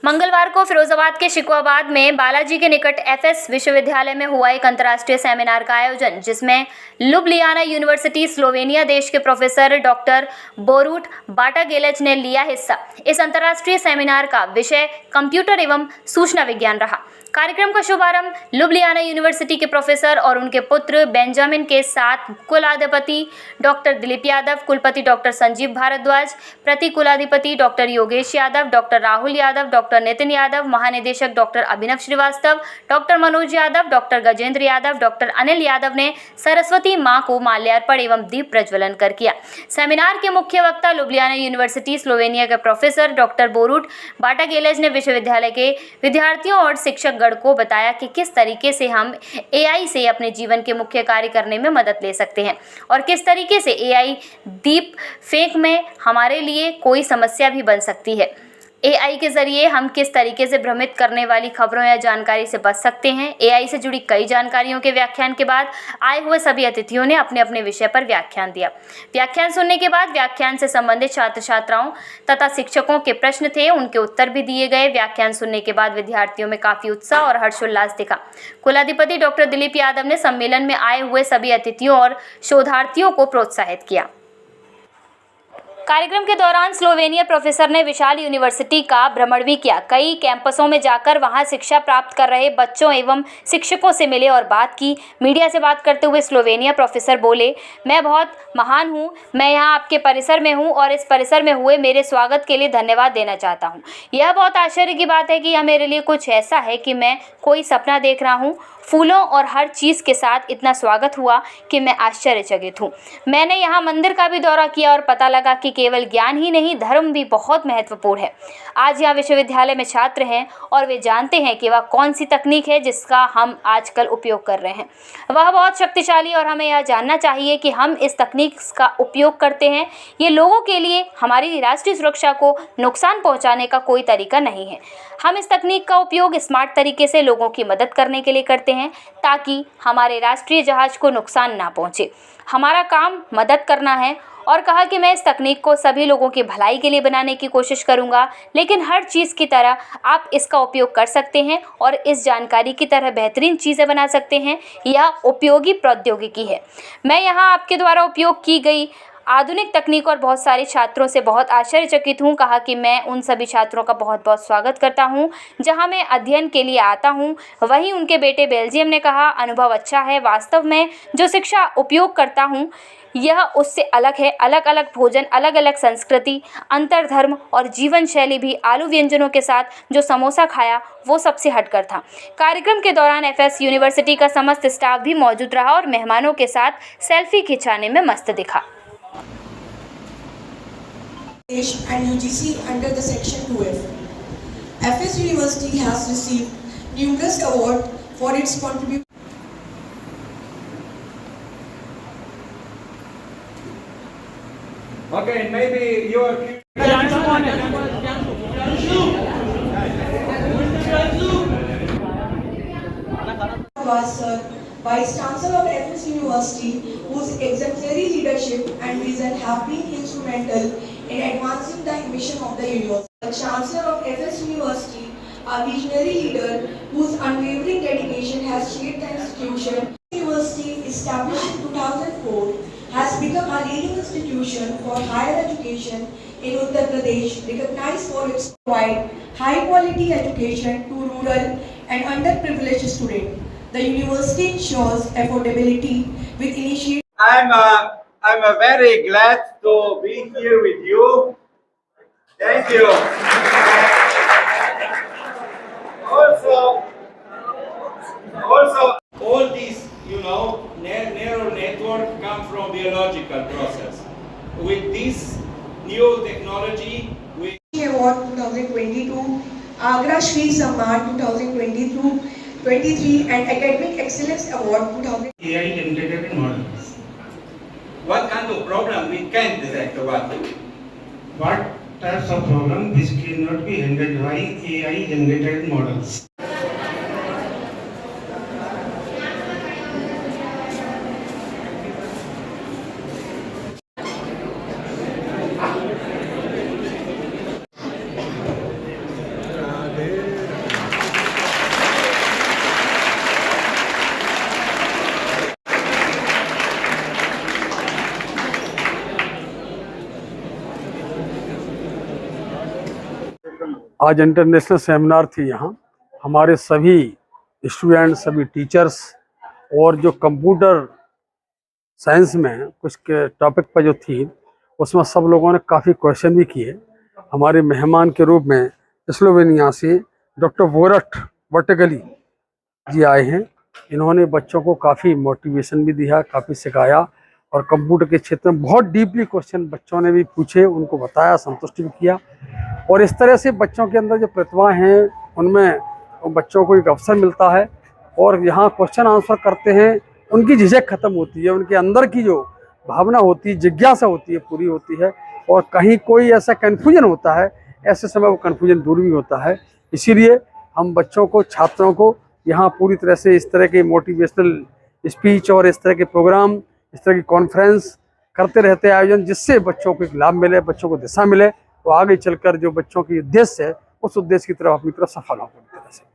मंगलवार को फिरोजाबाद के शिकोहाबाद में बालाजी के निकट एफएस विश्वविद्यालय में हुआ एक अंतर्राष्ट्रीय सेमिनार का आयोजन, जिसमें लुब्लियाना यूनिवर्सिटी स्लोवेनिया देश के प्रोफेसर डॉक्टर बोरूट बाटागेलेज ने लिया हिस्सा। इस अंतर्राष्ट्रीय सेमिनार का विषय कंप्यूटर एवं सूचना विज्ञान रहा। कार्यक्रम का शुभारंभ लुब्लियाना यूनिवर्सिटी के प्रोफेसर और उनके पुत्र बेंजामिन के साथ कुलाधिपति डॉक्टर दिलीप यादव, कुलपति डॉक्टर संजीव भारद्वाज, प्रति कुलाधिपति doctor Yogesh Yadav, doctor Rahul Yadav, doctor Nitin Yadav, महानिदेशक doctor Abhinav Srivastava, doctor Manoj Yadav, doctor Gajendra Yadav, doctor Anil Yadav ने सरस्वती मां को माल्यार्पण एवं दीप प्रज्वलन कर किया। सेमिनार के मुख्य वक्ता लुब्लियाना यूनिवर्सिटी स्लोवेनिया के प्रोफेसर डॉक्टर बोरूट बाटागेलेज ने विश्वविद्यालय के विद्यार्थियों और शिक्षक गण को बताया कि किस तरीके से हम एआई से अपने जीवन के मुख्य कार्य करने में मदद ले सकते हैं और किस तरीके से एआई डीप फेक में हमारे लिए कोई समस्या भी बन सकती है। एआई के जरिए हम किस तरीके से भ्रमित करने वाली खबरों या जानकारी से बच सकते हैं। एआई से जुड़ी कई जानकारियों के व्याख्यान के बाद आए हुए सभी अतिथियों ने अपने अपने विषय पर व्याख्यान दिया। व्याख्यान सुनने के बाद व्याख्यान से संबंधित छात्र छात्राओं तथा शिक्षकों के प्रश्न थे, उनके उत्तर भी दिए गए। व्याख्यान सुनने के बाद विद्यार्थियों में काफी उत्साह और हर्षोल्लास दिखा। कुलाधिपति डॉक्टर दिलीप यादव ने सम्मेलन में आए हुए सभी अतिथियों और शोधार्थियों को प्रोत्साहित किया। कार्यक्रम के दौरान स्लोवेनिया प्रोफेसर ने विशाल यूनिवर्सिटी का भ्रमण भी किया। कई कैंपसों में जाकर वहां शिक्षा प्राप्त कर रहे बच्चों एवं शिक्षकों से मिले और बात की। मीडिया से बात करते हुए स्लोवेनिया प्रोफेसर बोले, मैं बहुत महान हूं, मैं यहां आपके परिसर में हूं और इस परिसर में हुए मेरे स्वागत के लिए धन्यवाद देना चाहता हूं। यह बहुत आश्चर्य की बात है कि यह मेरे लिए कुछ ऐसा है कि मैं कोई सपना देख रहा हूं। फूलों और हर चीज़ के साथ इतना स्वागत हुआ कि मैं आश्चर्यचकित हूँ। मैंने यहाँ मंदिर का भी दौरा किया और पता लगा कि केवल ज्ञान ही नहीं, धर्म भी बहुत महत्वपूर्ण है। आज यहाँ विश्वविद्यालय में छात्र हैं और वे जानते हैं कि वह कौन सी तकनीक है जिसका हम आजकल उपयोग कर रहे हैं। वह बहुत शक्तिशाली और हमें यह जानना चाहिए कि हम इस तकनीक का उपयोग करते हैं। ये लोगों के लिए हमारी राष्ट्रीय सुरक्षा को नुकसान पहुँचाने का कोई तरीका नहीं है। हम इस तकनीक का उपयोग स्मार्ट तरीके से लोगों की मदद करने के लिए करते हैं ताकि हमारे राष्ट्रीय जहाज को नुकसान ना पहुंचे। हमारा काम मदद करना है और कहा कि मैं इस तकनीक को सभी लोगों की भलाई के लिए बनाने की कोशिश करूंगा, लेकिन हर चीज़ की तरह आप इसका उपयोग कर सकते हैं और इस जानकारी की तरह बेहतरीन चीज़ें बना सकते हैं। यह उपयोगी प्रौद्योगिकी है। मैं यहाँ आपके द्वारा उपयोग की गई आधुनिक तकनीक और बहुत सारे छात्रों से बहुत आश्चर्यचकित हूँ। कहा कि मैं उन सभी छात्रों का बहुत बहुत स्वागत करता हूँ जहाँ मैं अध्ययन के लिए आता हूँ। वहीं उनके बेटे बेल्जियम ने कहा, अनुभव अच्छा है। वास्तव में जो शिक्षा उपयोग करता हूँ यह उससे अलग है। अलग अलग भोजन, अलग अलग संस्कृति, अंतर्धर्म और जीवन शैली भी। आलू व्यंजनों के साथ जो समोसा खाया वो सबसे हटकर था। कार्यक्रम के दौरान एफएस यूनिवर्सिटी का समस्त स्टाफ भी मौजूद रहा और मेहमानों के साथ सेल्फी खिंचाने में मस्त दिखा। And UGC under the section 2F. FS University has received numerous awards for its contribution. Okay, maybe you are Vice Chancellor of FS University, whose exemplary leadership and vision have been instrumental in advancing the mission of the university. The Chancellor of FS University, a visionary leader whose unwavering dedication has shaped the institution. The university, established in 2004, has become a leading institution for higher education in Uttar Pradesh, recognized for its provide high-quality education to rural and underprivileged students. The university ensures affordability with initiatives. I'm very glad to be here with you. Thank you. Also, all these, neural network come from biological process. With this new technology, Award 2022, Agra Shri Samman 2022-23 and Academic Excellence Award 2000. AI generated models. what kind of problem we can detect? What types of problem which cannot be handled by AI generated models? आज international seminar थी यहाँ। हमारे सभी student, सभी teachers और जो computer science में कुछ के टॉपिक पर जो थी उसमें सब लोगों ने काफ़ी क्वेश्चन भी किए। हमारे मेहमान के रूप में स्लोवेनिया से डॉक्टर वोरट वटगली जी आए हैं। इन्होंने बच्चों को काफ़ी मोटिवेशन भी दिया, काफ़ी सिखाया और कंप्यूटर के क्षेत्र में बहुत डीपली क्वेश्चन बच्चों ने भी पूछे, उनको बताया, संतुष्ट भी किया। और इस तरह से बच्चों के अंदर जो प्रतिभा हैं उनमें बच्चों को एक अवसर मिलता है और यहाँ क्वेश्चन आंसर करते हैं, उनकी झिझक खत्म होती है, उनके अंदर की जो भावना होती है, जिज्ञासा होती है, पूरी होती है। और कहीं कोई ऐसा कन्फ्यूजन होता है, ऐसे समय वो कन्फ्यूजन दूर भी होता है। इसीलिए हम बच्चों को, छात्रों को यहाँ पूरी तरह से इस तरह के मोटिवेशनल स्पीच और इस तरह के प्रोग्राम, इस तरह की कॉन्फ्रेंस करते रहते हैं आयोजन, जिससे बच्चों को एक लाभ मिले, बच्चों को दिशा मिले, तो आगे चलकर जो बच्चों की उद्देश्य है उस उद्देश्य की तरफ अपनी तरफ सफल हो पूरी तरह से।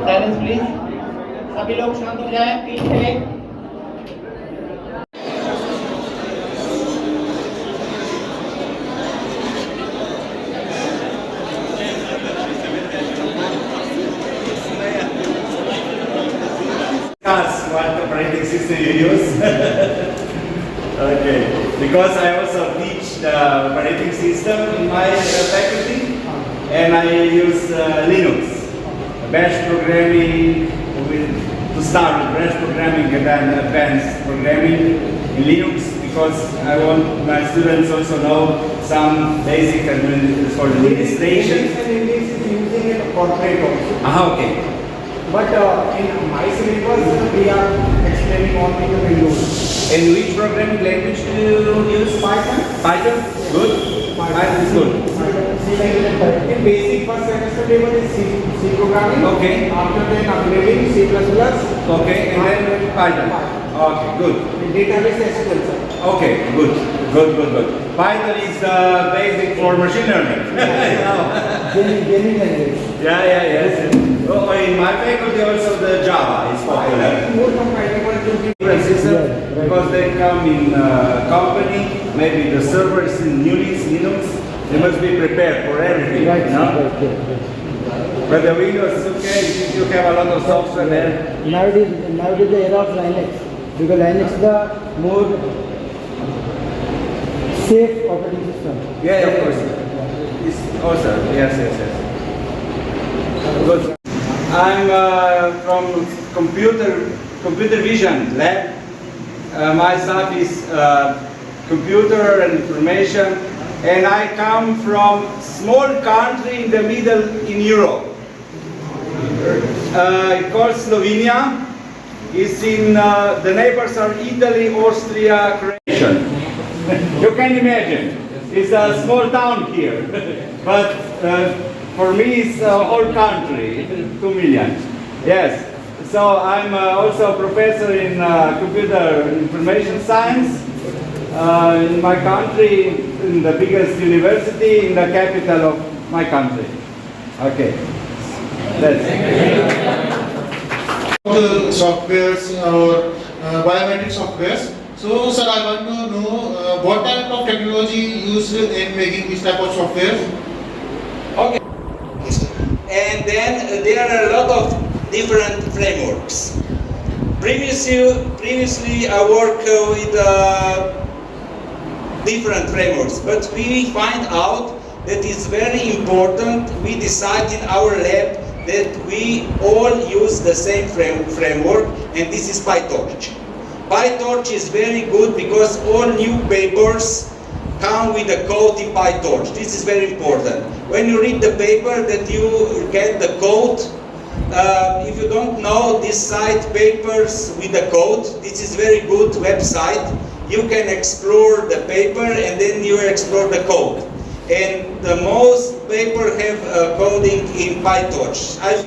साइलेंस प्लीज, सभी लोग शांत हो जाएं, पीछे। What operating system you use? Okay, because I also teach the operating system in my faculty, and I use Linux. Bash programming, to start with Bash programming and then advanced programming in Linux, because I want my students also know some basic for administration. English is using it corporate also. Okay. But in my syllabus, we are explaining only the Windows. And which programming language do you use? Python. Python? Good. Python is good. In basic first semester level is C programming. Okay. After that upgrading C++. Okay, and then Python. Okay, good. In database SQL. Okay, good. Python is basic for machine learning. Gaming language. Yes. Oh, in my faculty also the Java is popular. More compatible to Different system because they come in company. Maybe the server is in Linux. They must be prepared for everything. Right. No? But the Windows is okay. You have a lot of software there. Nowadays the era of Linux, because Linux is the more safe operating system. Yeah, of course. It's awesome. Yes. Good. I'm from computer vision lab. My stuff is computer and information, and I come from small country in the middle in Europe. It's called Slovenia. It's in the neighbors are Italy, Austria, Croatia. You can imagine, it's a small town here, but for me it's a whole country, 2 million. Yes, so I'm also a professor in computer information science in my country, in the biggest university, in the capital of my country. Okay, that's softwares or biometric softwares. So, sir, I want to know what type of technology used in making this type of software. Okay. And then there are a lot of different frameworks. Previously I worked with different frameworks, but we find out that it's very important. We decide in our lab that we all use the same framework, and this is PyTorch. PyTorch is very good because all new papers come with the code in PyTorch. This is very important. When you read the paper, that you get the code if you don't know this site, Papers with the Code, this is very good website. You can explore the paper and then you explore the code. And the most paper have coding in PyTorch.